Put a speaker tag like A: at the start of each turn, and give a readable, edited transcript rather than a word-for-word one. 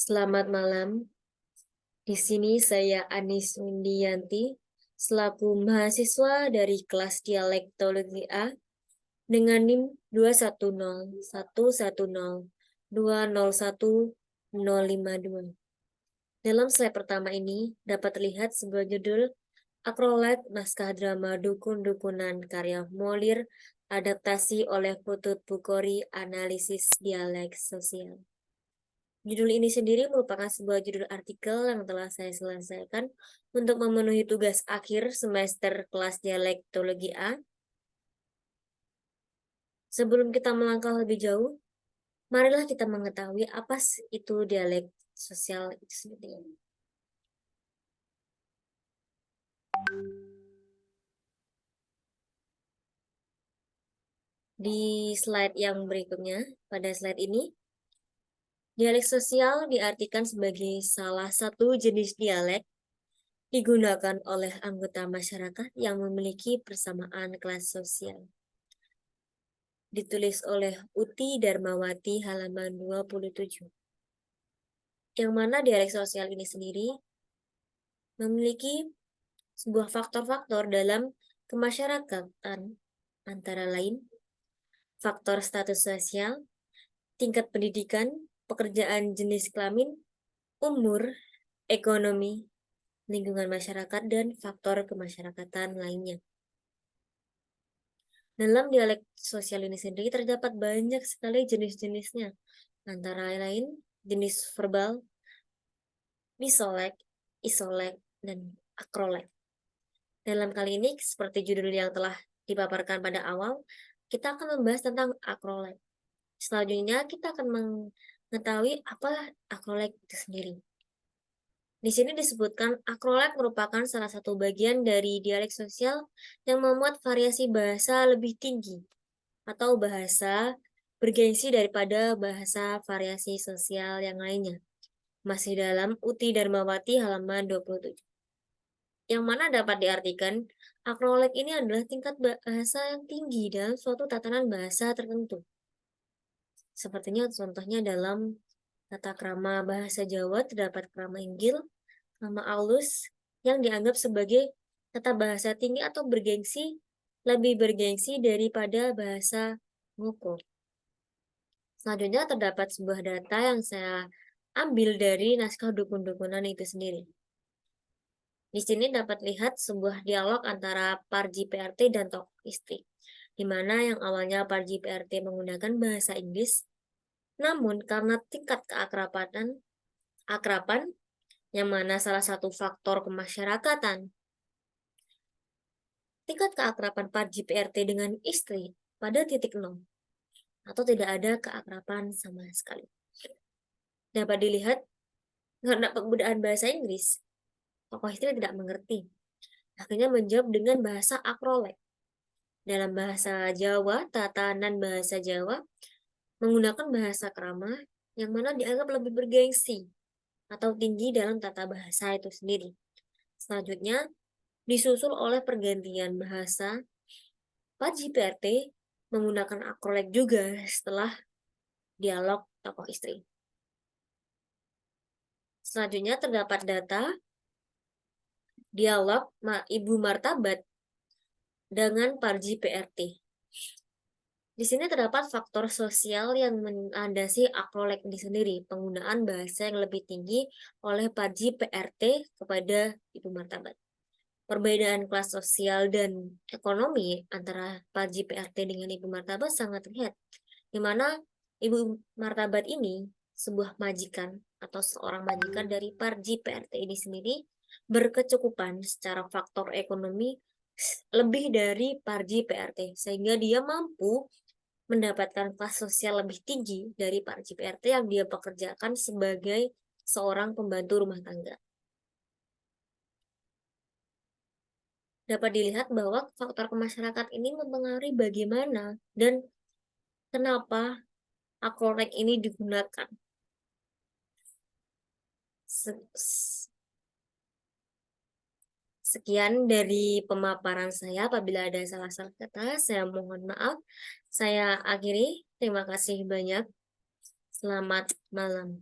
A: Selamat malam. Di sini saya Anis Windianti, selaku mahasiswa dari kelas Dialektologi A dengan NIM 21011020102. Dalam slide pertama ini dapat terlihat sebuah judul Akrolet Naskah Drama Dukun-Dukunan karya Molir, adaptasi oleh Putut Bukori, analisis dialek sosial. Judul ini sendiri merupakan sebuah judul artikel yang telah saya selesaikan untuk memenuhi tugas akhir semester kelas Dialektologi A. Sebelum kita melangkah lebih jauh, marilah kita mengetahui apa itu dialek sosial itu sendiri. Di slide yang berikutnya, pada slide ini, dialek sosial diartikan sebagai salah satu jenis dialek digunakan oleh anggota masyarakat yang memiliki persamaan kelas sosial. Ditulis oleh Uti Darmawati halaman 27. Yang mana dialek sosial ini sendiri memiliki sebuah faktor-faktor dalam kemasyarakatan, antara lain faktor status sosial, tingkat pendidikan, pekerjaan jenis kelamin, umur, ekonomi, lingkungan masyarakat, dan faktor kemasyarakatan lainnya. Dalam dialek sosial ini sendiri terdapat banyak sekali jenis-jenisnya, antara lain jenis verbal, disolek, isolek, dan akrolek. Dalam kali ini, seperti judul yang telah dipaparkan pada awal, kita akan membahas tentang akrolek. Selanjutnya, kita akan mengetahui apa akrolek itu sendiri. Di sini disebutkan akrolek merupakan salah satu bagian dari dialek sosial yang memuat variasi bahasa lebih tinggi atau bahasa bergengsi daripada bahasa variasi sosial yang lainnya. Masih dalam Uti Darmawati halaman 27. Yang mana dapat diartikan, akrolek ini adalah tingkat bahasa yang tinggi dalam suatu tatanan bahasa tertentu. Sepertinya contohnya dalam tata krama bahasa Jawa terdapat krama inggil, krama alus yang dianggap sebagai tata bahasa tinggi atau bergengsi, lebih bergengsi daripada bahasa ngoko. Selanjutnya terdapat sebuah data yang saya ambil dari naskah dukun-dukunan itu sendiri. Di sini dapat lihat sebuah dialog antara Parji PRT dan tokoh istri, di mana yang awalnya Parji PRT menggunakan bahasa Inggris, namun karena tingkat akraban, yang mana salah satu faktor kemasyarakatan, tingkat keakraban Parji PRT dengan istri pada titik 0, atau tidak ada keakraban sama sekali. Dapat dilihat, karena penggunaan bahasa Inggris, tokoh istri tidak mengerti. Akhirnya menjawab dengan bahasa akrolek. Dalam bahasa Jawa, tatanan bahasa Jawa menggunakan bahasa krama yang mana dianggap lebih bergengsi atau tinggi dalam tata bahasa itu sendiri. Selanjutnya disusul oleh pergantian bahasa. Parji PRT menggunakan akrolek juga setelah dialog tokoh istri. Selanjutnya terdapat data dialog Ibu Martabat dengan Parji PRT. Di sini terdapat faktor sosial yang melandasi akrolek ini sendiri, penggunaan bahasa yang lebih tinggi oleh Parji PRT kepada Ibu Martabat. Perbedaan kelas sosial dan ekonomi antara Parji PRT dengan Ibu Martabat sangat terlihat, di mana Ibu Martabat ini sebuah majikan atau seorang majikan dari Parji PRT ini sendiri berkecukupan secara faktor ekonomi lebih dari Parji PRT, sehingga dia mampu mendapatkan kelas sosial lebih tinggi dari Parji PRT yang dia pekerjakan sebagai seorang pembantu rumah tangga. Dapat dilihat bahwa faktor kemasyarakatan ini mempengaruhi bagaimana dan kenapa akrolek ini digunakan. Sekian dari pemaparan saya. Apabila ada salah-salah kata, saya mohon maaf. Saya akhiri. Terima kasih banyak. Selamat malam.